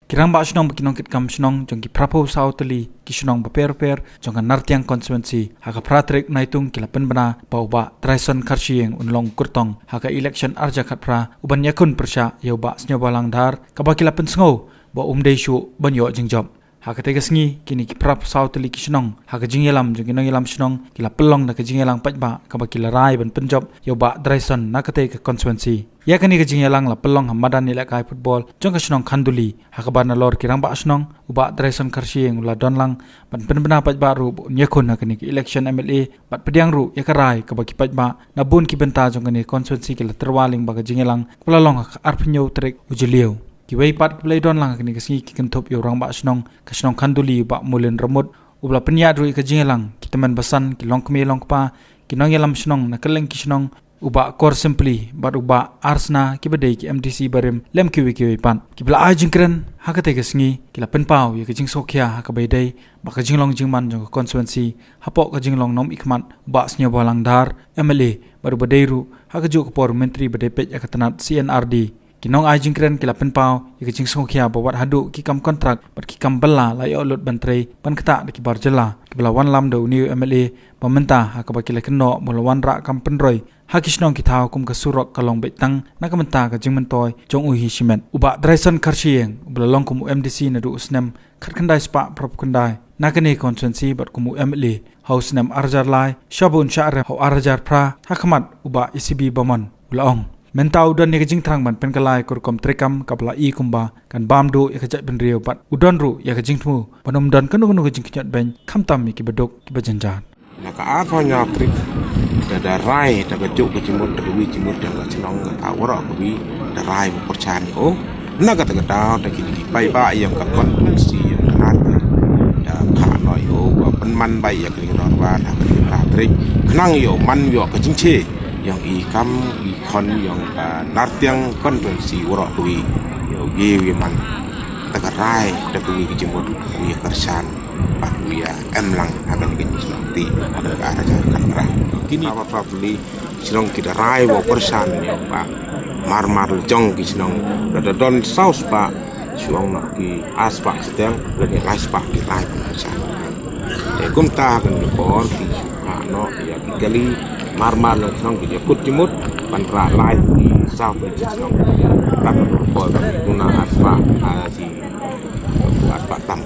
kirang ba shnong kinong kit kam shnong jong ki prapo sauteli ki shnong ba per jong kan nartiang constituency haka pratrek naitung kilapen bana pau ba traison kharchieng unlong kurtong haka election arja khatra uban yakun persha yau ba snyo balang dhar kaba kilapen sngo ba umdeishu banyo jingjob haka tegasngi kini ki prap sauteli ki shnong haka jingelam jong kinong yelam shnong kila pelong na ka jingelang pajba kaba kila rai ban penjob yau ba traison nakate ka constituency yakani ka jingelang la pelong hamadan ni lakai football jong ka shnong khanduli haka ban lor kirang ba shnong uba traison kharchieng ula donlang ban penbena pajba ru nyekun hakani ki election MLA bat pediang ru yakarai kaba ki pajba na bun ki benta jong kani constituency kila terwaling ba ka jingelang pelalong arpnyo trek ujeliu kiwei pat play don lang kini kasngi ki kentop yo rang ba snong ka snong khanduli ba mulen remut ubla penya ru ka jingelang kiteman basan ki long kme long pa ki nong yelam snong na keleng ki snong uba kor simply ba uba arsna ki bedai ki MDC barim lem kiwi pan ki bla ajingkren hakate kasngi ki la penpau ye ka jing sokhya ha ka bedai ba ka jinglong jingman jong constituency hapok ka jinglong nom ikmat ba snyo balang dar MLA baru bedai ru ha ka ju ka por menteri bedai pej akatanat CNRD kinong ajing kren kila penpau yaka jing songkhia bawat hadu ki kam kontrak bat ki kam bella la yo lot bantrei ban kata de ki barjela ki bela wan lam do new MLA pamenta ha ka bakile keno mulawan ra kam penroi ha kisnong ki thau kum ka surok kalong betang na ka menta ka jing mentoy jong u hi simen uba draison kharchieng bela long kum MDC na du usnem khat khandai spa prop khandai na ka ne constituency bat kum MLA house nem arjar lai shabun share ho arjar pra ha khamat uba ECB baman ulaong mentau udon ni kajing thrang ban pen kalai kur kom trekam kapla I kumba kan bam do ya kajat ben riu bat udon ru ya kajing thmu panom dan kanu kanu kajing knyat ben khamtam mi ki bedok ki bajanjan la ka apa nya trip da rai da gajuk ki cimut da wi cimut da chnong ka awra ko wi da rai mo porchan o na ka ta da ki di pai ba yang ka kon si kanat da kha no yo wa pen man bai ya ki no wa da ki ra trip knang yo man yo kajing che yang ikam ikon yang nartiang konvensi urok kui yo gewi man tagarai takui kijimut wi kersan pak wi emlang akan kinyi nanti akan ke arah jalan merah kini apa probably sinong kita rai wo kersan yo pak marmar jong ki sinong ada don saus pak suang nak ki aspak sedang lagi lais pak ki rai kersan kum ta kan por ki no ya ki kali marmar nang snong ki kut timut pan ra lai di sao pe snong ta ko guna aspa si aspa tam